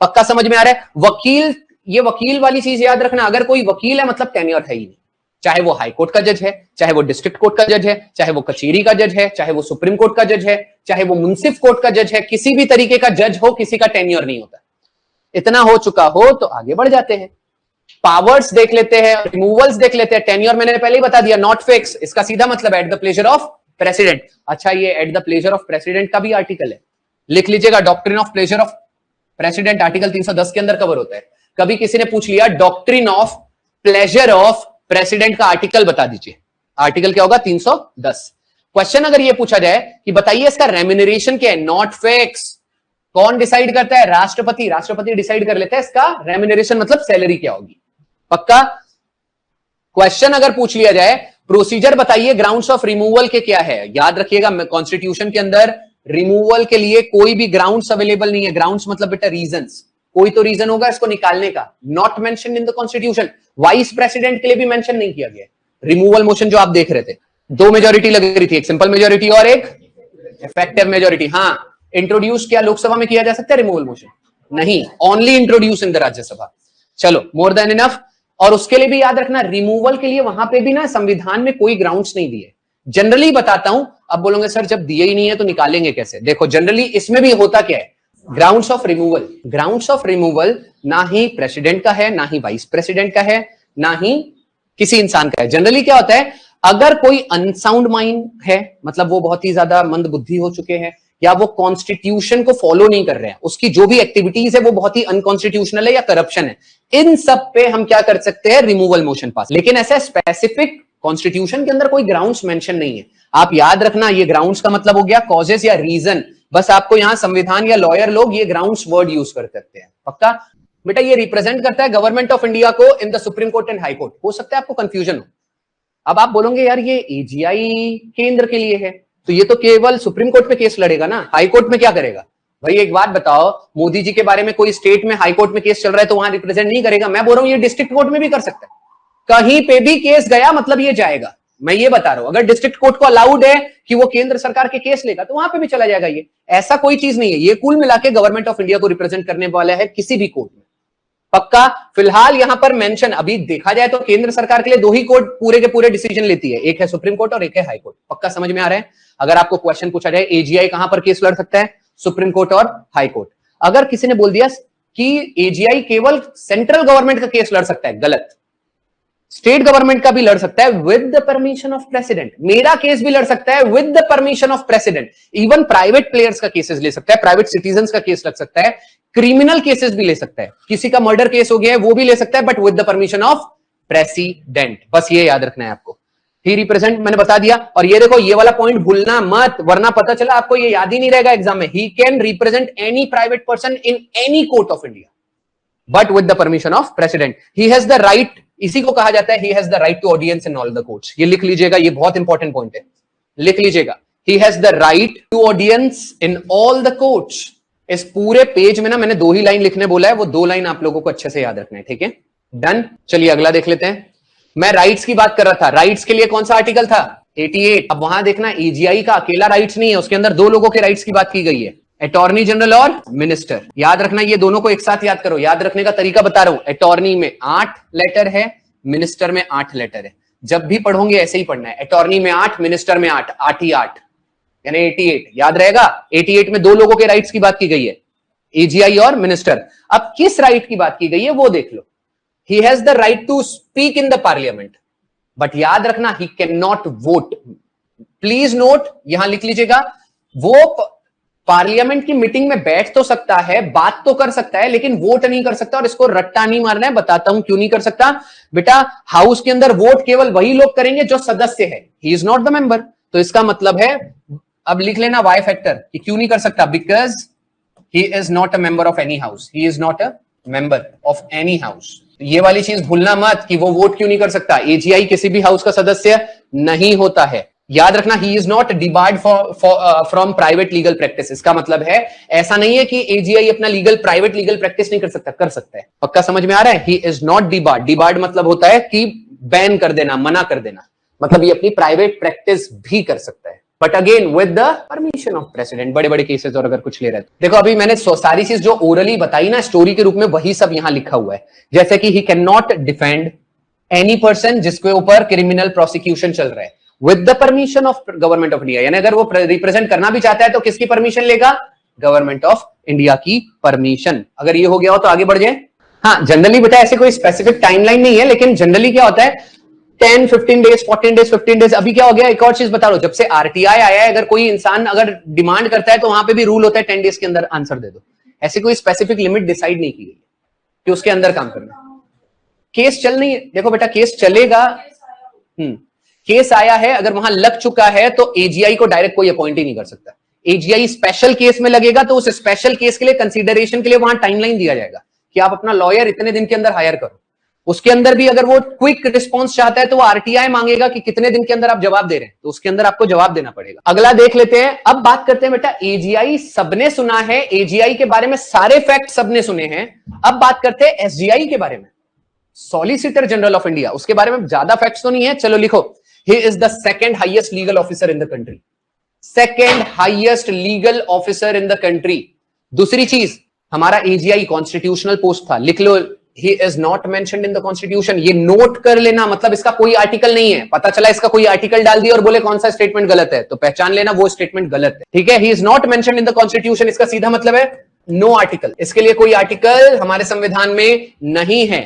पक्का समझ में आ रहा है। वकील, ये वकील वाली चीज याद रखना, अगर कोई वकील है मतलब टेन्योर है ही नहीं, चाहे वो हाई कोर्ट का जज है, चाहे वो डिस्ट्रिक्ट कोर्ट का जज है, चाहे वो कचेरी का जज है, चाहे वो सुप्रीम कोर्ट का जज है, चाहे वो मुंसिफ कोर्ट का जज है, किसी भी तरीके का जज हो, किसी का टेन्योर नहीं होता। इतना हो चुका हो तो आगे बढ़ जाते हैं, पावर्स देख लेते हैं, रिमूवल्स देख लेते हैं। टेन्योर मैंने पहले ही बता दिया, नॉट फिक्स, इसका सीधा मतलब at the pleasure of president. अच्छा ये at the pleasure of president का भी आर्टिकल है, लिख लीजिएगा, doctrine of pleasure of president article 310 के अंदर कवर होता है। कभी किसी ने पूछ लिया doctrine of pleasure of president का आर्टिकल बता दीजिए, आर्टिकल क्या होगा, 310। क्वेश्चन अगर ये पूछा जाए कि बताइए इसका रेम्यूनरेशन क्या है, नॉट फिक्स। कौन डिसाइड करता है, राष्ट्रपति। राष्ट्रपति डिसाइड कर लेता है इसका रेम्यूनरेशन मतलब सैलरी क्या होगी। पक्का। क्वेश्चन अगर पूछ लिया जाए प्रोसीजर बताइए ग्राउंड्स ऑफ रिमूवल के क्या है, याद रखिएगा कॉन्स्टिट्यूशन के अंदर रिमूवल के लिए कोई भी ग्राउंड्स अवेलेबल नहीं है। ग्राउंड्स मतलब बेटा रीजंस, कोई तो रीजन होगा इसको निकालने का, not mention in the constitution. Vice president के लिए भी मेंशन नहीं किया गया। रिमूवल मोशन जो आप देख रहे थे, 2 मेजोरिटी लग रही थी, एक सिंपल मेजोरिटी और एक इफेक्टिव मेजोरिटी। हाँ, इंट्रोड्यूस क्या लोकसभा में किया जा सकता है रिमूवल मोशन, नहीं, only introduce in the Rajya Sabha. चलो मोर देन इनफ। और उसके लिए भी याद रखना, रिमूवल के लिए वहां पे भी ना संविधान में कोई ग्राउंड्स नहीं दिए। जनरली बताता हूं, अब बोलोगे सर जब दिए ही नहीं है तो निकालेंगे कैसे। देखो जनरली इसमें भी होता क्या है, grounds of removal, grounds of removal ना ही प्रेसिडेंट का है, ना ही वाइस प्रेसिडेंट का है, ना ही किसी इंसान का है। जनरली क्या होता है, अगर कोई अनसाउंड माइंड है, मतलब वो बहुत ही ज्यादा मंद बुद्धि हो चुके हैं, या वो कॉन्स्टिट्यूशन को फॉलो नहीं कर रहे हैं, उसकी जो भी एक्टिविटीज है वो बहुत ही अनकॉन्स्टिट्यूशनल है या करप्शन है, इन सब पे हम क्या कर सकते हैं, रिमूवल मोशन पास। लेकिन ऐसा स्पेसिफिक कॉन्स्टिट्यूशन के अंदर कोई ग्राउंड्स मेंशन नहीं है। आप याद रखना, ये ग्राउंड्स का मतलब हो गया कॉजेस या रीजन। बस आपको यहां संविधान या लॉयर लोग ये ग्राउंड्स वर्ड यूज कर सकते हैं। पक्का बेटा, ये रिप्रेजेंट करता है गवर्नमेंट ऑफ इंडिया को in the supreme court and high court. हो सकता है आपको कंफ्यूजन हो। अब आप बोलोगे यार ये एजीआई केंद्र के लिए है, तो ये तो केवल सुप्रीम कोर्ट में केस लड़ेगा ना, हाई कोर्ट में क्या करेगा। भाई एक बात बताओ, मोदी जी के बारे में कोई स्टेट में हाई कोर्ट में केस चल रहा है तो वहां रिप्रेजेंट नहीं करेगा। मैं बोल रहा हूं ये डिस्ट्रिक्ट कोर्ट में भी कर सकता है, कहीं पे भी केस गया मतलब ये जाएगा। मैं ये बता रहा हूं, अगर डिस्ट्रिक्ट कोर्ट को अलाउड है कि वो केंद्र सरकार के केस लेगा तो वहां पे भी चला जाएगा। ये ऐसा कोई चीज नहीं है, ये कुल मिला के गवर्नमेंट ऑफ इंडिया को रिप्रेजेंट करने वाला है किसी भी कोर्ट में। पक्का। फिलहाल यहां पर मेंशन, अभी देखा जाए तो केंद्र सरकार के लिए 2 ही कोर्ट पूरे के पूरे डिसीजन लेती है, एक है सुप्रीम कोर्ट और एक है हाई कोर्ट। पक्का समझ में आ रहा है। अगर आपको क्वेश्चन पूछा जाए एजीआई कहां पर केस लड़ सकता है, सुप्रीम कोर्ट और हाई कोर्ट। अगर किसी ने बोल दिया कि एजीआई केवल सेंट्रल गवर्नमेंट का केस लड़ सकता है, गलत। स्टेट गवर्नमेंट का भी लड़ सकता है with the permission of president. मेरा केस भी लड़ सकता है with the permission of president. Even private players का केसेस ले सकता है, प्राइवेट सिटीजन्स का केस लग सकता है, क्रिमिनल केसेस भी ले सकता है, किसी का मर्डर केस हो गया है वो भी ले सकता है, but with the permission of president. बस ये याद रखना है आपको। ही रिप्रेजेंट मैंने बता दिया। और ये देखो, ये वाला पॉइंट भूलना मत, वरना पता चला आपको ये याद ही नहीं रहेगा एग्जाम में। He can represent any private person in any court of India. But with the permission of president. He has the right, इसी को कहा जाता है he has the right to audience in all the courts. ये लिख लीजिएगा, ये बहुत इंपॉर्टेंट पॉइंट है, लिख लीजिएगा। He has the right to audience in all the courts. इस पूरे पेज में ना मैंने 2 ही लाइन लिखने बोला है, वो 2 लाइन आप लोगों को अच्छे से याद रखना है, ठीक है? डन। चलिए अगला देख लेते हैं। मैं राइट्स की बात कर रहा था, राइट्स के लिए कौन सा आर्टिकल था? 88। अब वहां देखना एजीआई का अकेला राइट्स नहीं है, उसके अंदर 2 लोगों के राइट्स की बात की गई है, अटॉर्नी जनरल और मिनिस्टर। याद रखना, ये दोनों को एक साथ याद करो, याद रखने का तरीका बता रहा हूं। अटॉर्नी में 8 लेटर है, मिनिस्टर में 8 लेटर है। जब भी पढ़ोगे ऐसे ही पढ़ना है, अटॉर्नी में 8, मिनिस्टर में 8, 8 ही 8, यानी 88। याद रहेगा, 88 में 2 लोगों के राइट्स की बात की गई है, एजीआई और मिनिस्टर। अब किस राइट की बात की गई है वो देख लो। He has the right to speak in the parliament, but याद रखना he can not vote. Please note, यहां लिख लीजिएगा, वो पार्लियामेंट की मीटिंग में बैठ तो सकता है, बात तो कर सकता है, लेकिन वोट नहीं कर सकता। और इसको रट्टा नहीं मारना है, बताता हूं क्यों नहीं कर सकता। बेटा, हाउस के अंदर वोट केवल वही लोग करेंगे जो सदस्य है, he is not the member. तो इसका मतलब है, अब लिख लेना वाई फैक्टर कि क्यों नहीं कर सकता, because he is not a member of any house, he is not a member of any house. ये वाली चीज भूलना मत कि वो वोट क्यों नहीं कर सकता। एजीआई किसी भी हाउस का सदस्य नहीं होता है। याद रखना, he is not debarred from private legal practice. इसका मतलब है ऐसा नहीं है कि एजीआई अपना प्राइवेट लीगल प्रैक्टिस नहीं कर सकता, कर सकता है। पक्का समझ में आ रहा है? He is not debarred. Debarred मतलब होता है कि बैन कर देना, मना कर देना, मतलब ये अपनी प्राइवेट प्रैक्टिस भी कर सकता है, but again with the permission of president. बड़े बड़े केसेस और अगर कुछ ले रहे हैं तो देखो, अभी मैंने सारी चीज जो ओरली बताई ना स्टोरी के रूप में, वही सब यहां लिखा हुआ है। जैसे कि ही can not defend any person जिसके ऊपर क्रिमिनल प्रोसिक्यूशन चल रहा है, with the permission of government of India. यानी अगर वो रिप्रेजेंट करना भी चाहता है तो किसकी परमिशन लेगा? गवर्नमेंट ऑफ इंडिया की परमिशन। अगर ये हो गया हो तो आगे बढ़ जाए। हाँ, जनरली बेटा ऐसे कोई स्पेसिफिक टाइमलाइन नहीं है, लेकिन जनरली क्या होता है, 10, 15 डेज, 14 डेज, 15 डेज। अभी क्या हो गया, एक और चीज बता रहा हूं, जब से आरटीआई आया है, अगर कोई इंसान अगर डिमांड करता है तो वहां पे भी रूल होता है 10 डेज के अंदर आंसर दे दो। ऐसी कोई स्पेसिफिक लिमिट डिसाइड नहीं की गई कि उसके अंदर काम करना। केस चल नहीं, देखो बेटा केस चलेगा। केस आया है, अगर वहां लग चुका है तो एजीआई को डायरेक्ट कोई अपॉइंट ही नहीं कर सकता। एजीआई स्पेशल केस में लगेगा तो उस स्पेशल केस के लिए कंसीडरेशन के लिए वहां टाइमलाइन दिया जाएगा कि आप अपना लॉयर इतने दिन के अंदर हायर करो। उसके अंदर भी अगर वो क्विक रिस्पॉन्स चाहता है तो वो आरटीआई मांगेगा कि कितने दिन के अंदर आप जवाब दे रहे हैं, तो उसके अंदर आपको जवाब देना पड़ेगा। अगला देख लेते हैं। अब बात करते हैं बेटा, एजीआई सबने सुना है, एजीआई के बारे में सारे फैक्ट सबने सुने हैं। अब बात करते हैं एसजीआई के बारे में, सॉलिसिटर जनरल ऑफ इंडिया। उसके बारे में ज्यादा फैक्ट्स तो नहीं है, चलो लिखो। ही is the second highest legal officer in the country, second highest legal officer in the country. दूसरी चीज, हमारा एजीआई कॉन्स्टिट्यूशनल पोस्ट था, लिख लो। He is not mentioned in the constitution। ये नोट कर लेना, मतलब इसका कोई आर्टिकल नहीं है। पता चला इसका कोई आर्टिकल डाल दिया और बोले कौन सा स्टेटमेंट गलत है, तो पहचान लेना वो स्टेटमेंट गलत है, ठीक है। He is not mentioned in the constitution, इसका सीधा मतलब है नो आर्टिकल। इसके लिए कोई आर्टिकल हमारे संविधान में नहीं है।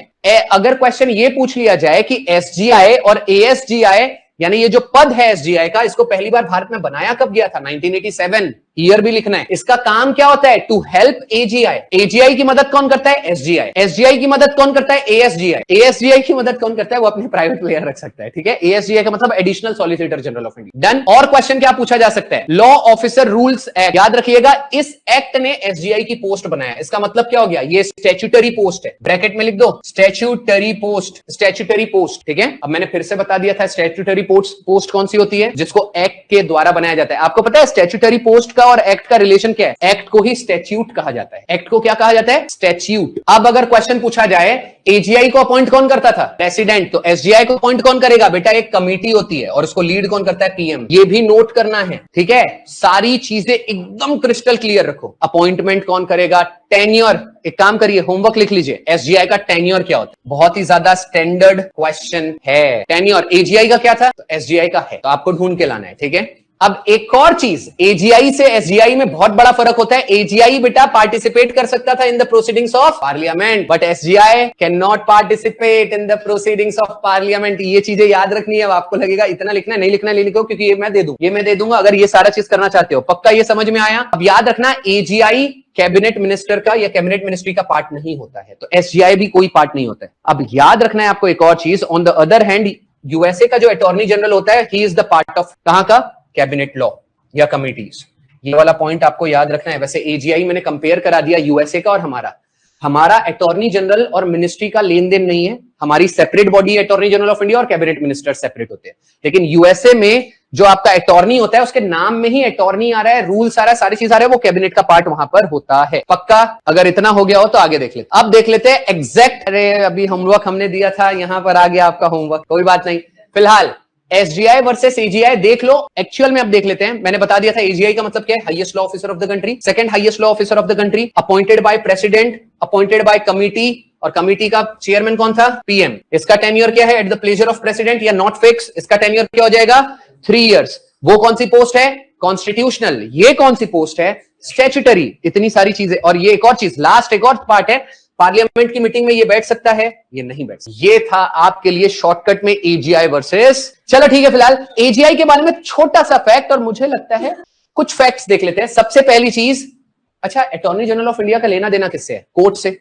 अगर क्वेश्चन ये पूछ लिया जाए कि एसजीआई और एएसजीआई, यानी ये जो पद है एसजीआई का, इसको पहली बार भारत में बनाया कब गया था? 1987। ईयर भी लिखना है। इसका काम क्या होता है? To help AGI. एजीआई की मदद कौन करता है? एसजीआई। एसजीआई की मदद कौन करता है? एएसजीआई। एएसजीआई की मदद कौन करता है? वो अपने प्राइवेट प्लेयर रख सकता है, ठीक है। एएसजीआई का मतलब additional solicitor general of India. Done. और क्वेश्चन क्या पूछा जा सकता है? Law officer rules act. याद रखिएगा, इस एक्ट ने एसजीआई की पोस्ट बनाया। इसका मतलब क्या हो गया? ये स्टैट्यूटरी पोस्ट है, ब्रैकेट में लिख दो स्टैट्यूटरी पोस्ट, स्टैट्यूटरी पोस्ट, ठीक है। अब मैंने फिर से बता दिया था स्टैट्यूटरी पोस्ट कौन सी होती है, जिसको एक्ट के द्वारा बनाया जाता है। आपको पता है स्टैट्यूटरी पोस्ट का और एक्ट का रिलेशन क्या है? एक्ट को ही स्टैट्यूट कहा जाता है। एक्ट को क्या कहा जाता है? स्टैट्यूट। अब अगर क्वेश्चन पूछा जाए एजीआई को अपॉइंट कौन करता था? प्रेसिडेंट। तो एसजीआई को अपॉइंट कौन करेगा? बेटा एक कमेटी होती है और उसको लीड कौन करता है? पीएम। ये भी नोट करना है, ठीक है। सारी चीजें एकदम क्रिस्टल क्लियर रखो। अपॉइंटमेंट कौन करेगा? टेन्योर। एक काम करिए, होमवर्क लिख लीजिए, एसजीआई का टेन्योर क्या होता है। बहुत ही ज्यादा स्टैंडर्ड क्वेश्चन है। टेन्योर एजीआई का क्या था? तो एसजीआई का है, तो आपको ढूंढ के लाना है, ठीक है। अब एक और चीज, एजीआई से एसजीआई में बहुत बड़ा फर्क होता है। एजीआई बेटा पार्टिसिपेट कर सकता था in the proceedings of parliament, but SGI can not participate in the proceedings of parliament. ये चीजें याद रखनी है। अब आपको लगेगा इतना लिखना, नहीं लिखना नहीं लिखो, क्योंकि ये मैं दे दूं, ये मैं दे दूंगा अगर ये सारा चीज करना चाहते हो। पक्का ये समझ में आया? अब याद रखना, एजीआई कैबिनेट मिनिस्टर का या कैबिनेट मिनिस्ट्री का पार्ट नहीं होता है, तो एसजीआई भी कोई पार्ट नहीं होता है। अब याद रखना है आपको एक और चीज, on the other hand USA का जो अटॉर्नी जनरल होता है, ही इज द पार्ट ऑफ कहां का? कैबिनेट लॉ या कमिटीज। ये वाला पॉइंट आपको याद रखना है। वैसे एजीआई मैंने कंपेयर करा दिया यूएसए का और हमारा। हमारा अटॉर्नी जनरल और मिनिस्ट्री का लेन देन नहीं है, हमारी separate body attorney general of India और कैबिनेट मिनिस्टर सेपरेट होते हैं। लेकिन यूएसए में जो आपका अटॉर्नी होता है उसके नाम में ही अटॉर्नी आ रहा है, रूल्स आ रहा है, सारी चीज आ रहा है, वो कैबिनेट का पार्ट वहां पर होता है। पक्का? अगर इतना हो गया हो तो आगे देख लेते। अब देख लेते हैं एग्जैक्ट, अरे अभी होमवर्क हमने दिया था, यहां पर आ गया आपका होमवर्क, कोई बात नहीं। फिलहाल एसजीआई वर्सेस एजीआई देख लो, एक्चुअल में अब देख लेते हैं। मैंने बता दिया था एजीआई का मतलब क्या है, highest law officer of the country, second highest law officer of the country, appointed by president, appointed by committee, और कमिटी का चेयरमैन कौन था? पीएम। इसका टेन्योर क्या है? At the pleasure of president या नॉट फिक्स। इसका टेन्योर क्या हो जाएगा? 3 इयर्स। वो कौन सी पोस्ट है? कॉन्स्टिट्यूशनल। ये कौन सी पोस्ट है? स्टैट्यूटरी। इतनी सारी चीजें। और ये एक और चीज, लास्ट एक और पार्ट है, पार्लियामेंट की मीटिंग में ये बैठ सकता है, ये नहीं बैठ सकता। ये था आपके लिए शॉर्टकट में एजीआई वर्सेस। चलो ठीक है, फिलहाल एजीआई के बारे में छोटा सा फैक्ट, और मुझे लगता है कुछ फैक्ट्स देख लेते हैं। सबसे पहली चीज, अच्छा अटॉर्नी जनरल ऑफ इंडिया का लेना देना किससे है? कोर्ट से।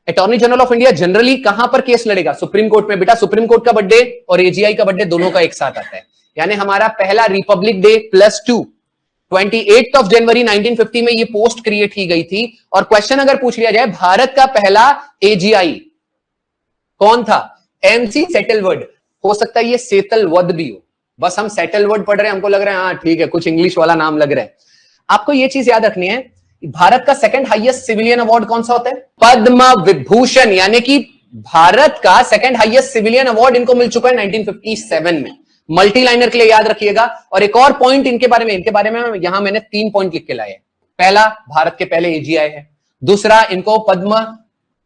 Attorney general of India generally कहां पर केस लड़ेगा? सुप्रीम कोर्ट में। बेटा सुप्रीम कोर्ट का बर्थडे और एजीआई का बर्थडे दोनों का एक साथ आता है, यानी हमारा पहला रिपब्लिक डे +2 28 जनवरी 1950 में ये पोस्ट क्रिएट की गई थी। और क्वेश्चन अगर पूछ लिया जाए भारत का पहला एजीआई कौन था? एमसी सेटलवर्ड। हो सकता है ये सेतलवद भी हो, बस हम सेटलवर्ड पढ़ रहे हैं, हमको लग रहा है हाँ ठीक है, कुछ इंग्लिश वाला नाम लग रहा है। आपको ये चीज याद रखनी है, भारत का सेकंड हाईएस्ट सिविलियन अवार्ड कौन सा होता है? पद्म विभूषण। यानी कि भारत का सेकंड हाईएस्ट सिविलियन अवार्ड इनको मिल चुका है 1957 में। मल्टी लाइनर के लिए याद रखिएगा। और एक और पॉइंट इनके बारे में यहां मैंने 3 पॉइंट लिख के लाए हैं। पहला, भारत के पहले एजीआई है। दूसरा, इनको पद्म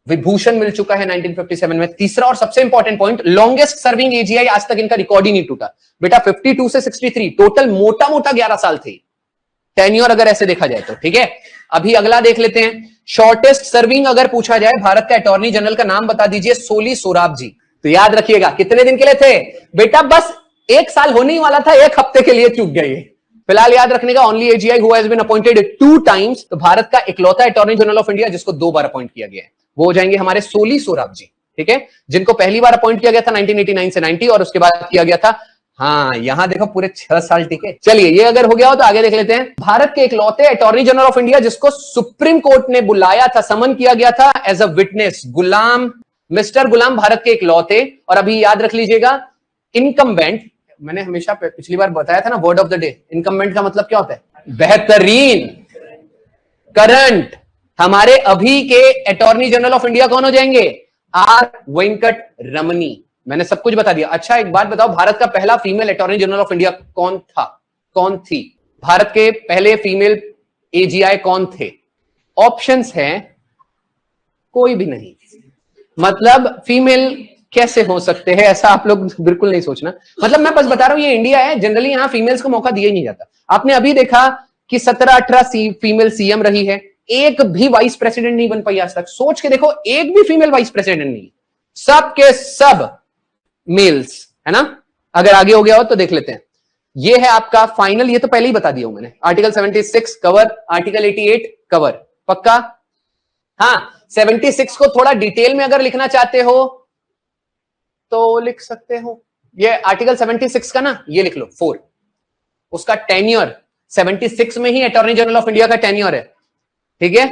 विभूषण मिल चुका है 1957 में। तीसरा और सबसे important point, longest serving AGI, आज तक इनका रिकॉर्ड ही नहीं टूटा। बेटा 52 से 63 टोटल मोटा मोटा 11 साल थे टेन्योर, अगर ऐसे देखा जाए तो। ठीक है, अभी अगला देख लेते हैं। शॉर्टेस्ट सर्विंग अगर पूछा जाए भारत का अटॉर्नी जनरल का नाम बता दीजिए, सोली सोराब जी। तो याद रखिएगा कितने दिन के लिए थे? बेटा बस 1 साल होने ही वाला था, 1 हफ्ते के लिए चूक गए। फिलहाल याद रखने का, only AGI who has been appointed 2 times. तो भारत का इकलौता अटॉर्नी जनरल ऑफ इंडिया जिसको 2 बार अपॉइंट किया गया है, वो हो जाएंगे हमारे सोली सोराब जी। ठीक है, जिनको पहली बार अपॉइंट किया गया था 1989 से 90, और उसके बाद किया गया था, हाँ यहां देखो पूरे 6 साल। ठीक है, चलिए ये अगर हो गया हो तो आगे देख लेते हैं। भारत के इकलौते अटॉर्नी जनरल ऑफ इंडिया जिसको सुप्रीम कोर्ट ने बुलाया था, समन किया गया था as a witness, Ghulam, mister Ghulam भारत के इकलौते। और अभी याद रख लीजिएगा, इनकम्बेंट, मैंने हमेशा पिछली बार बताया था ना, word of the day, incumbent का मतलब क्या होता है? बेहतरीन, करंट। हमारे अभी के अटॉर्नी जनरल ऑफ इंडिया कौन हो जाएंगे? आर वेंकट रमनी। मैंने सब कुछ बता दिया। अच्छा एक बात बताओ, भारत का पहला female attorney general of India कौन था, कौन थी? भारत के पहले फीमेल एजीआई कौन थे? ऑप्शंस हैं, कोई भी नहीं। मतलब फीमेल कैसे हो सकते हैं, ऐसा आप लोग बिल्कुल नहीं सोचना। मतलब मैं बस बता रहा हूं, ये इंडिया है, जनरली यहां फीमेल्स को मौका दिया ही नहीं जाता। आपने अभी देखा कि 17-18 फीमेल सीएम रही है, एक भी वाइस प्रेसिडेंट नहीं बन पाई आज तक। सोच के देखो, एक भी फीमेल वाइस प्रेसिडेंट नहीं, सब के सब मेल्स, है ना। अगर आगे हो गया हो तो देख लेते हैं। ये है आपका फाइनल, ये तो पहले ही बता दिया हूं मैंने। आर्टिकल 76 कवर, आर्टिकल 88 कवर, पक्का? हाँ, 76 को थोड़ा डिटेल में अगर लिखना चाहते हो तो लिख सकते हो। ये आर्टिकल 76 का ना, ये लिख लो 4, उसका टेन्योर 76 में ही अटॉर्नी जनरल ऑफ इंडिया का टेन्योर है। ठीक है,